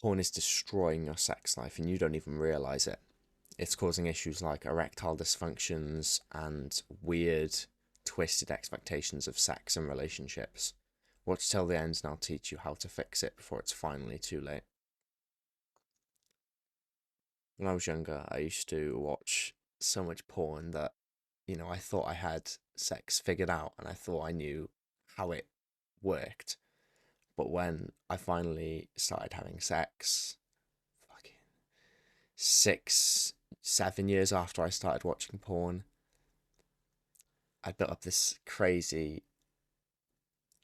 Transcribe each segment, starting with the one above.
porn is destroying your sex life and you don't even realize it. It's causing issues like erectile dysfunctions and weird, twisted expectations of sex and relationships. Watch till the end and I'll teach you how to fix it before it's finally too late. When I was younger, I used to watch so much porn that, I thought I had sex figured out and I thought I knew how it worked. But when I finally started having sex, fucking 6, 7 years after I started watching porn, I built up this crazy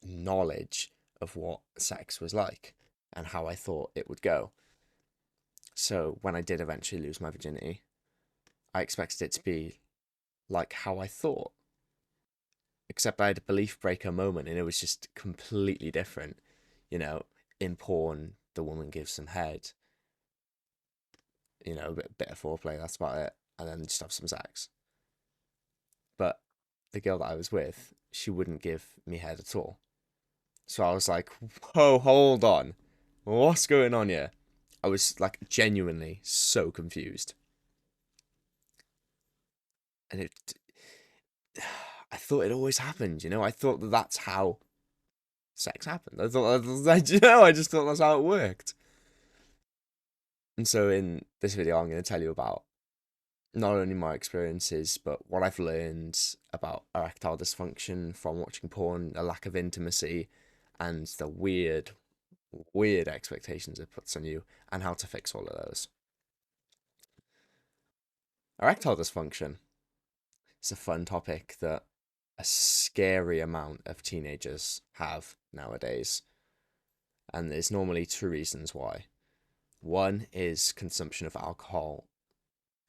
knowledge of what sex was like and how I thought it would go. So when I did eventually lose my virginity, I expected it to be like how I thought. Except I had a belief breaker moment and it was just completely different. In porn, the woman gives some head, a bit of foreplay, that's about it. And then just have some sex. But the girl that I was with, she wouldn't give me head at all. So I was like, whoa, hold on. What's going on here? I was like genuinely so confused. And I thought it always happened, I thought that that's how sex happened. I just thought that's how it worked. And so in this video, I'm going to tell you about not only my experiences, but what I've learned about erectile dysfunction from watching porn, a lack of intimacy, and the weird, weird expectations it puts on you, and how to fix all of those. Erectile dysfunction is a fun topic that a scary amount of teenagers have nowadays. And there's normally two reasons why. One is consumption of alcohol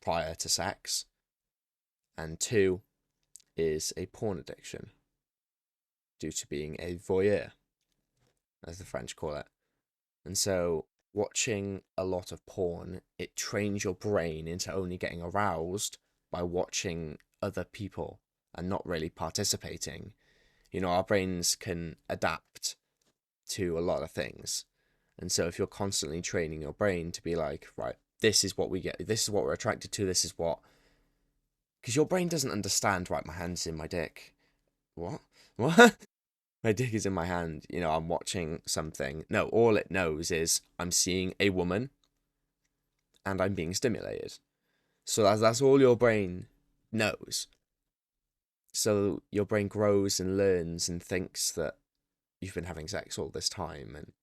prior to sex, and two is a porn addiction due to being a voyeur, as the French call it. And so watching a lot of porn, it trains your brain into only getting aroused by watching other people and not really participating. Our brains can adapt to a lot of things. And so if you're constantly training your brain to be like, right, this is what we get, this is what we're attracted to, this is what... Because your brain doesn't understand, right, my hand's in my dick. What? What? My dick is in my hand. I'm watching something. No, all it knows is I'm seeing a woman and I'm being stimulated. So that's all your brain knows. So your brain grows and learns and thinks that you've been having sex all this time and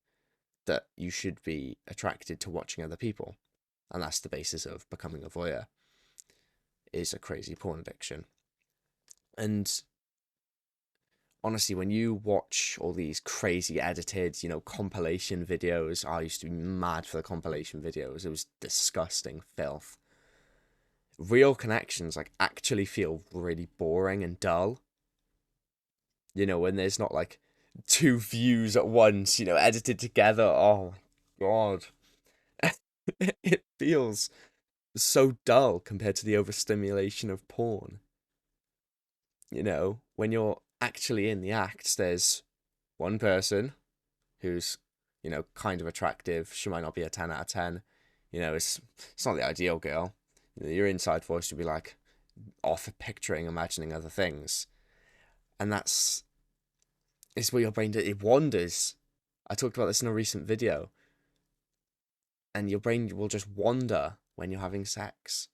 that you should be attracted to watching other people. And that's the basis of becoming a voyeur, is a crazy porn addiction. And honestly, when you watch all these crazy edited, compilation videos, I used to be mad for the compilation videos. It was disgusting filth. Real connections, actually feel really boring and dull. When there's not, two views at once, edited together. Oh, my God. It feels so dull compared to the overstimulation of porn. When you're actually in the act, there's one person who's, kind of attractive. She might not be a 10 out of 10. It's not the ideal girl. Your inside voice would be like off picturing, imagining other things. And it's where your brain, it wanders. I talked about this in a recent video. And your brain will just wander when you're having sex,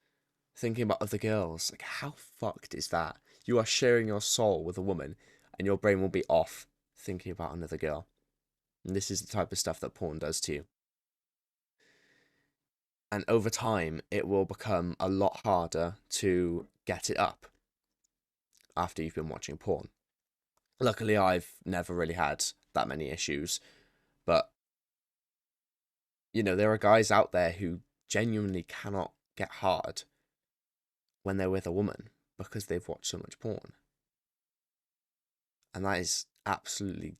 thinking about other girls. How fucked is that? You are sharing your soul with a woman, and your brain will be off thinking about another girl. And this is the type of stuff that porn does to you. And over time, it will become a lot harder to get it up after you've been watching porn. Luckily, I've never really had that many issues, but there are guys out there who genuinely cannot get hard when they're with a woman because they've watched so much porn. And that is absolutely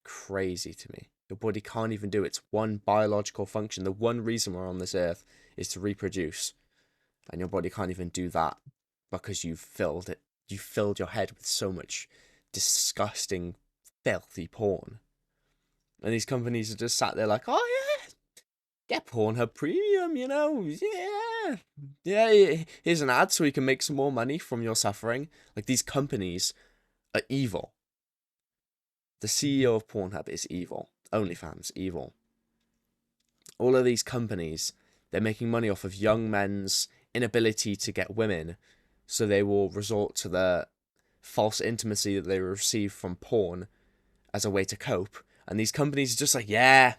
crazy to me. Your body can't even do its one biological function. The one reason we're on this earth is to reproduce. And your body can't even do that because you've filled it. You filled your head with so much disgusting, filthy porn. And these companies are just sat there like, oh yeah, Get Pornhub Premium, yeah. Yeah, here's an ad so you can make some more money from your suffering. Like, these companies are evil. The CEO of Pornhub is evil. OnlyFans, evil. All of these companies, they're making money off of young men's inability to get women, so they will resort to the false intimacy that they receive from porn as a way to cope. And these companies are just like, yeah,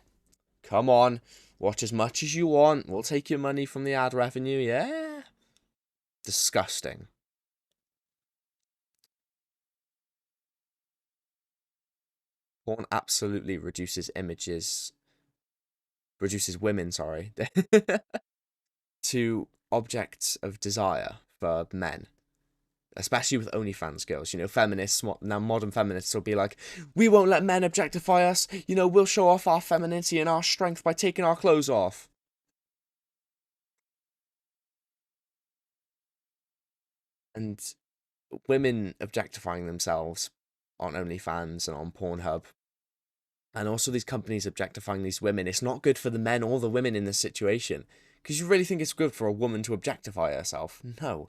come on, watch as much as you want. We'll take your money from the ad revenue. Yeah. Disgusting. Porn absolutely reduces women, sorry, to objects of desire for men. Especially with OnlyFans girls, feminists, now modern feminists will be like, we won't let men objectify us, we'll show off our femininity and our strength by taking our clothes off. And women objectifying themselves on OnlyFans and on Pornhub, and also these companies objectifying these women, it's not good for the men or the women in this situation. Because you really think it's good for a woman to objectify herself? No.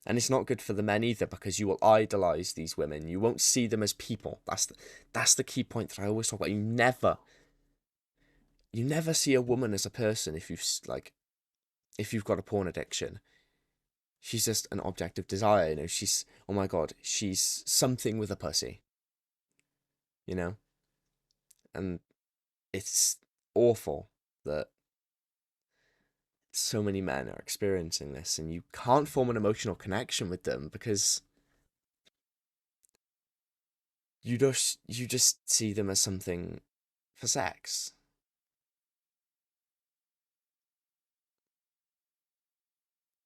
And it's not good for the men either, because you will idolize these women. You won't see them as people. That's the key point that I always talk about. You never see a woman as a person if you've got a porn addiction. She's just an object of desire. She's, oh my god, she's something with a pussy. You know, and it's awful that so many men are experiencing this, and you can't form an emotional connection with them because you just see them as something for sex.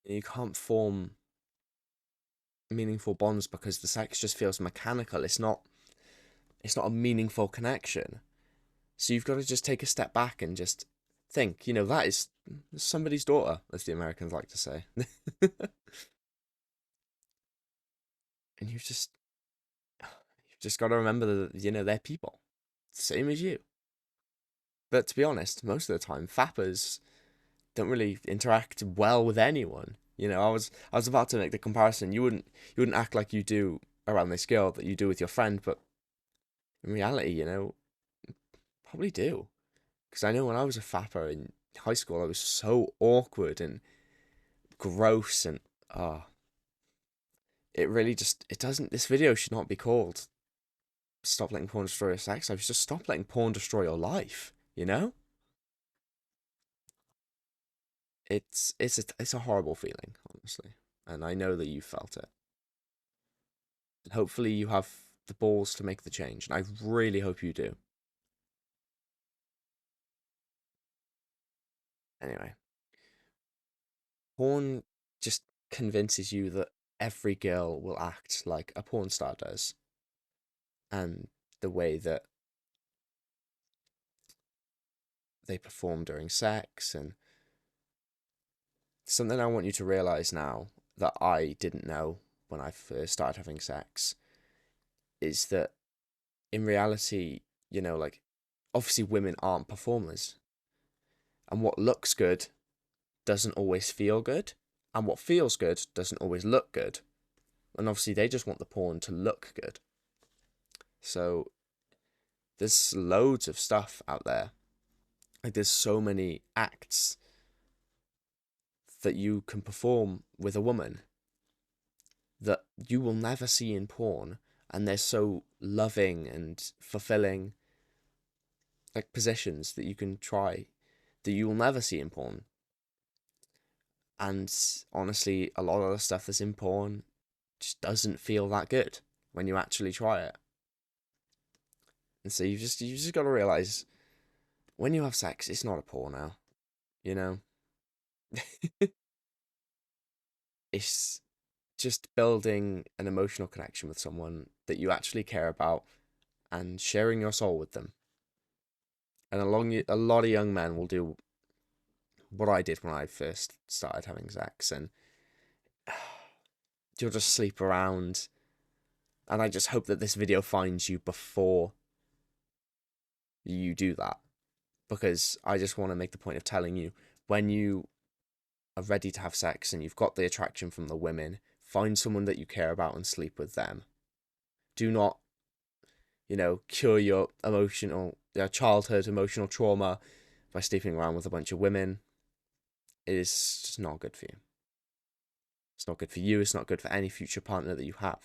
You can't form meaningful bonds because the sex just feels mechanical. It's not a meaningful connection. So you've got to just take a step back and just think, that is somebody's daughter, as the Americans like to say. And you've just got to remember that, they're people. Same as you. But to be honest, most of the time, fappers don't really interact well with anyone. I was about to make the comparison. You wouldn't act like you do around this girl that you do with your friend, but in reality, probably do. Because I know when I was a fapper in high school, I was so awkward and gross, and it really just it doesn't. This video should not be called "Stop letting porn destroy your sex." I was just stop letting porn destroy your life. It's a horrible feeling, honestly, and I know that you felt it. And hopefully, you have the balls to make the change, and I really hope you do. Anyway, porn just convinces you that every girl will act like a porn star does, and the way that they perform during sex, and something I want you to realize now that I didn't know when I first started having sex is that in reality, like, obviously women aren't performers, and what looks good doesn't always feel good, and what feels good doesn't always look good, and obviously they just want the porn to look good. So there's loads of stuff out there. Like, there's so many acts that you can perform with a woman that you will never see in porn, and they're so loving and fulfilling, like, positions that you can try that you will never see in porn. And honestly, a lot of the stuff that's in porn just doesn't feel that good when you actually try it. And so you just got to realize, when you have sex, it's not a porno, you know. It's just building an emotional connection with someone that you actually care about and sharing your soul with them. And a lot of young men will do what I did when I first started having sex, and you'll just sleep around. And I just hope that this video finds you before you do that. because I just want to make the point of telling you, when you are ready to have sex and you've got the attraction from the women, find someone that you care about and sleep with them. Do not, cure your childhood emotional trauma by sleeping around with a bunch of women. It is just not good for you. It's not good for you. It's not good for any future partner that you have.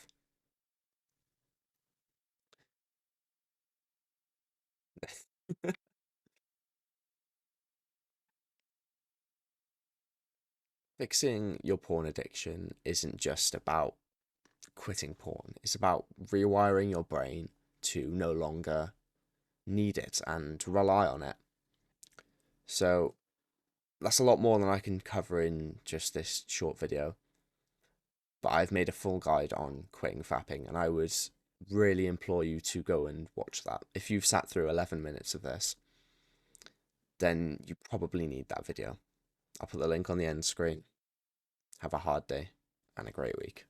Fixing your porn addiction isn't just about quitting porn, it's about rewiring your brain to no longer need it and rely on it. So, that's a lot more than I can cover in just this short video. But I've made a full guide on quitting fapping, and I would really implore you to go and watch that. If you've sat through 11 minutes of this, then you probably need that video. I'll put the link on the end screen. Have a hard day and a great week.